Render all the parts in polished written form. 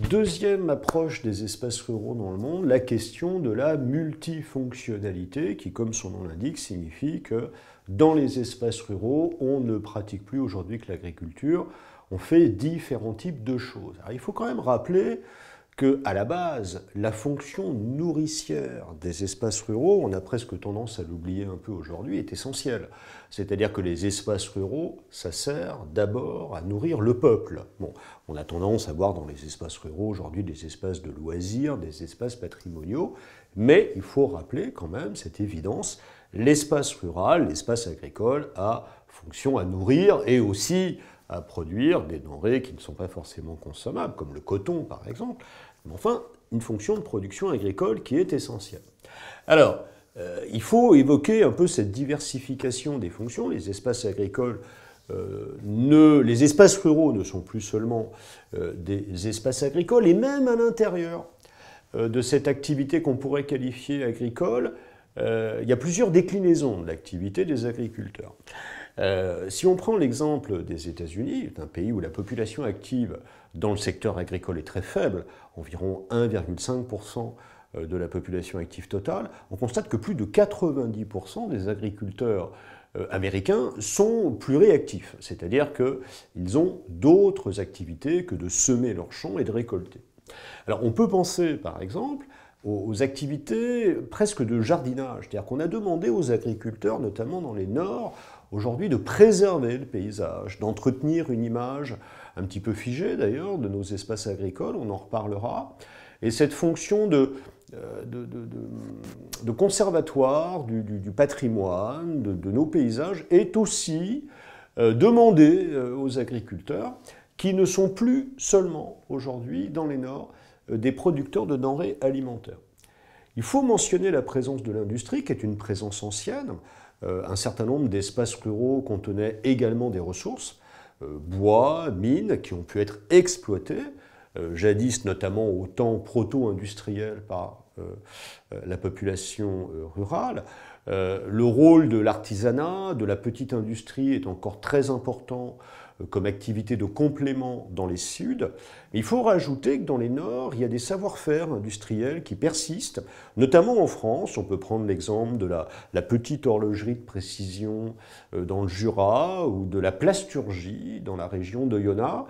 Deuxième approche des espaces ruraux dans le monde, la question de la multifonctionnalité qui, comme son nom l'indique, signifie que dans les espaces ruraux, on ne pratique plus aujourd'hui que l'agriculture, on fait différents types de choses. Alors, il faut quand même rappeler qu'à la base, la fonction nourricière des espaces ruraux, on a presque tendance à l'oublier un peu aujourd'hui, est essentielle. C'est-à-dire que les espaces ruraux, ça sert d'abord à nourrir le peuple. Bon, on a tendance à voir dans les espaces ruraux aujourd'hui des espaces de loisirs, des espaces patrimoniaux, mais il faut rappeler quand même cette évidence, l'espace rural, l'espace agricole a fonction à nourrir et aussi à produire des denrées qui ne sont pas forcément consommables, comme le coton par exemple, mais enfin une fonction de production agricole qui est essentielle. Alors, il faut évoquer un peu cette diversification des fonctions. Les espaces agricoles, les espaces ruraux ne sont plus seulement des espaces agricoles, et même à l'intérieur de cette activité qu'on pourrait qualifier agricole, il y a plusieurs déclinaisons de l'activité des agriculteurs. Si on prend l'exemple des États-Unis, un pays où la population active dans le secteur agricole est très faible, environ 1,5% de la population active totale, on constate que plus de 90% des agriculteurs américains sont pluriactifs, c'est-à-dire qu'ils ont d'autres activités que de semer leurs champs et de récolter. Alors on peut penser par exemple aux activités presque de jardinage, c'est-à-dire qu'on a demandé aux agriculteurs, notamment dans les Nords, aujourd'hui de préserver le paysage, d'entretenir une image un petit peu figée d'ailleurs de nos espaces agricoles, on en reparlera, et cette fonction de conservatoire du patrimoine, de nos paysages, est aussi demandée aux agriculteurs qui ne sont plus seulement aujourd'hui dans les Nords des producteurs de denrées alimentaires. Il faut mentionner la présence de l'industrie, qui est une présence ancienne. Un certain nombre d'espaces ruraux contenaient également des ressources, bois, mines, qui ont pu être exploitées, jadis notamment au temps proto-industriel par la population rurale. Le rôle de l'artisanat, de la petite industrie est encore très important comme activité de complément dans les Suds. Mais il faut rajouter que dans les Nords, il y a des savoir-faire industriels qui persistent, notamment en France. On peut prendre l'exemple de la petite horlogerie de précision dans le Jura ou de la plasturgie dans la région d'Oyonnax,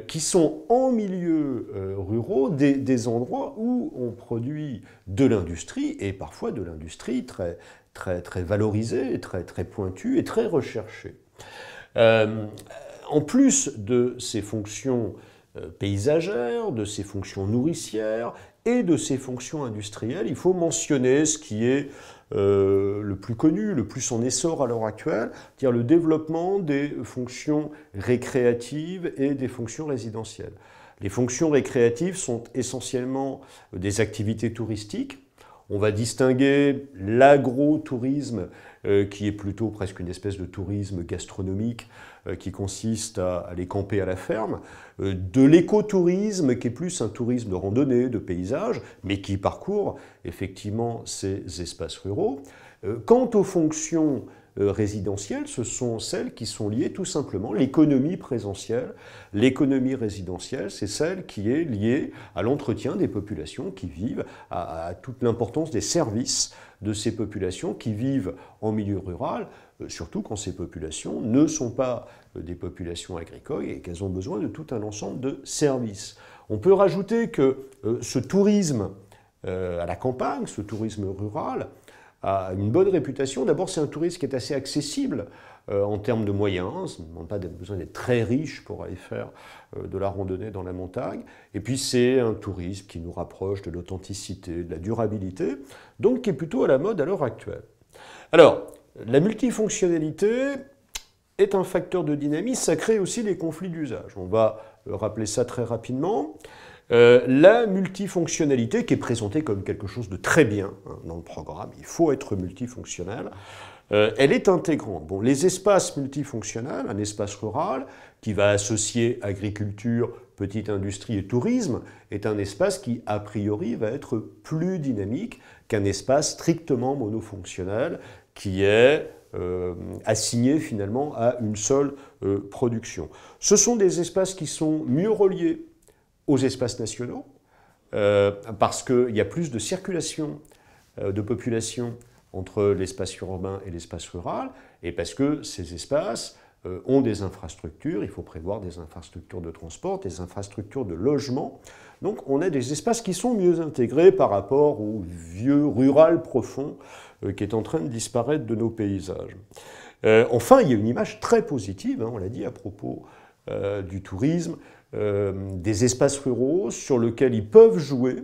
qui sont en milieu ruraux des endroits où on produit de l'industrie, et parfois de l'industrie très, très, très valorisée, très, très pointue et très recherchée. En plus de ces fonctions paysagères, de ces fonctions nourricières et de ces fonctions industrielles, il faut mentionner ce qui est le plus connu, le plus en essor à l'heure actuelle, c'est-à-dire le développement des fonctions récréatives et des fonctions résidentielles. Les fonctions récréatives sont essentiellement des activités touristiques. On va distinguer l'agro-tourisme, qui est plutôt presque une espèce de tourisme gastronomique, qui consiste à aller camper à la ferme, de l'écotourisme, qui est plus un tourisme de randonnée, de paysage, mais qui parcourt effectivement ces espaces ruraux. Quant aux fonctions résidentielles, ce sont celles qui sont liées tout simplement à l'économie présentielle. L'économie résidentielle, c'est celle qui est liée à l'entretien des populations qui vivent, à toute l'importance des services de ces populations qui vivent en milieu rural, surtout quand ces populations ne sont pas des populations agricoles et qu'elles ont besoin de tout un ensemble de services. On peut rajouter que ce tourisme à la campagne, ce tourisme rural, a une bonne réputation. D'abord, c'est un tourisme qui est assez accessible en termes de moyens. Ça ne demande pas besoin d'être très riche pour aller faire de la randonnée dans la montagne. Et puis, c'est un tourisme qui nous rapproche de l'authenticité, de la durabilité, donc qui est plutôt à la mode à l'heure actuelle. Alors, la multifonctionnalité est un facteur de dynamisme, ça crée aussi les conflits d'usage. On va rappeler ça très rapidement. La multifonctionnalité, qui est présentée comme quelque chose de très bien dans le programme, il faut être multifonctionnel, elle est intégrante. Bon, les espaces multifonctionnels, un espace rural qui va associer agriculture, petite industrie et tourisme, est un espace qui, a priori, va être plus dynamique qu'un espace strictement monofonctionnel qui est assigné finalement à une seule production. Ce sont des espaces qui sont mieux reliés aux espaces nationaux, parce qu'il y a plus de circulation de population entre l'espace urbain et l'espace rural, et parce que ces espaces ont des infrastructures, il faut prévoir des infrastructures de transport, des infrastructures de logement. Donc on a des espaces qui sont mieux intégrés par rapport au vieux rural profond qui est en train de disparaître de nos paysages. Enfin, il y a une image très positive, hein, on l'a dit à propos du tourisme, des espaces ruraux sur lesquels ils peuvent jouer.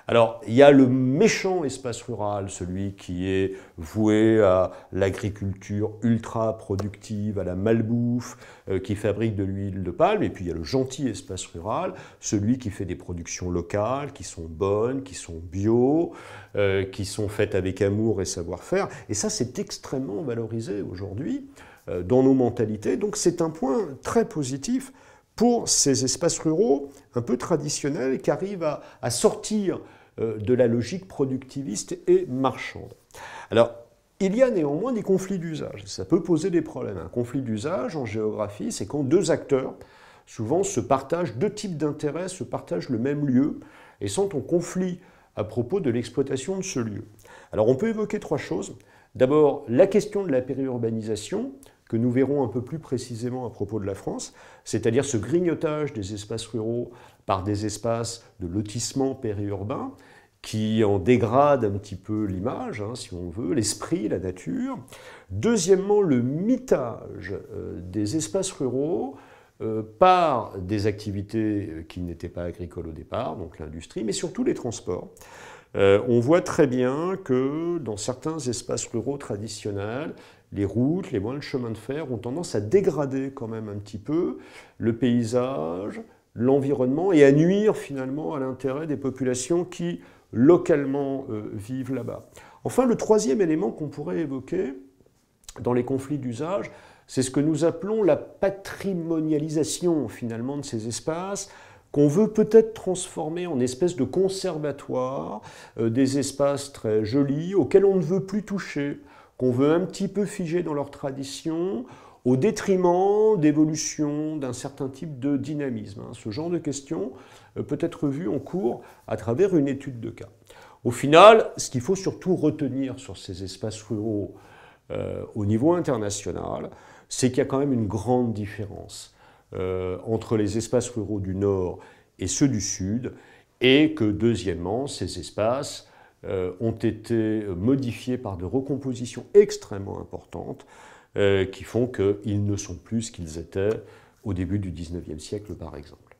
Alors, il y a le méchant espace rural, celui qui est voué à l'agriculture ultra productive, à la malbouffe, qui fabrique de l'huile de palme. Et puis, il y a le gentil espace rural, celui qui fait des productions locales, qui sont bonnes, qui sont bio, qui sont faites avec amour et savoir-faire. Et ça, c'est extrêmement valorisé aujourd'hui dans nos mentalités. Donc, c'est un point très positif pour ces espaces ruraux un peu traditionnels qui arrivent à sortir de la logique productiviste et marchande. Alors, il y a néanmoins des conflits d'usage. Ça peut poser des problèmes. Un conflit d'usage en géographie, c'est quand deux acteurs, souvent, se partagent, deux types d'intérêts, se partagent le même lieu et sont en conflit à propos de l'exploitation de ce lieu. Alors, on peut évoquer trois choses. D'abord, la question de la périurbanisation, que nous verrons un peu plus précisément à propos de la France, c'est-à-dire ce grignotage des espaces ruraux par des espaces de lotissement périurbain qui en dégradent un petit peu l'image, hein, si on veut, l'esprit, la nature. Deuxièmement, le mitage des espaces ruraux par des activités qui n'étaient pas agricoles au départ, donc l'industrie, mais surtout les transports. On voit très bien que dans certains espaces ruraux traditionnels, les routes, les moyens de chemin de fer ont tendance à dégrader quand même un petit peu le paysage, l'environnement et à nuire finalement à l'intérêt des populations qui localement vivent là-bas. Enfin, le troisième élément qu'on pourrait évoquer dans les conflits d'usage, c'est ce que nous appelons la patrimonialisation finalement de ces espaces, qu'on veut peut-être transformer en espèce de conservatoire, des espaces très jolis auxquels on ne veut plus toucher, qu'on veut un petit peu figer dans leur tradition, au détriment d'évolution d'un certain type de dynamisme. Ce genre de question peut être vu en cours à travers une étude de cas. Au final, ce qu'il faut surtout retenir sur ces espaces ruraux au niveau international, c'est qu'il y a quand même une grande différence entre les espaces ruraux du Nord et ceux du Sud, et que deuxièmement, ces espaces ont été modifiés par de recompositions extrêmement importantes qui font qu'ils ne sont plus ce qu'ils étaient au début du XIXe siècle, par exemple.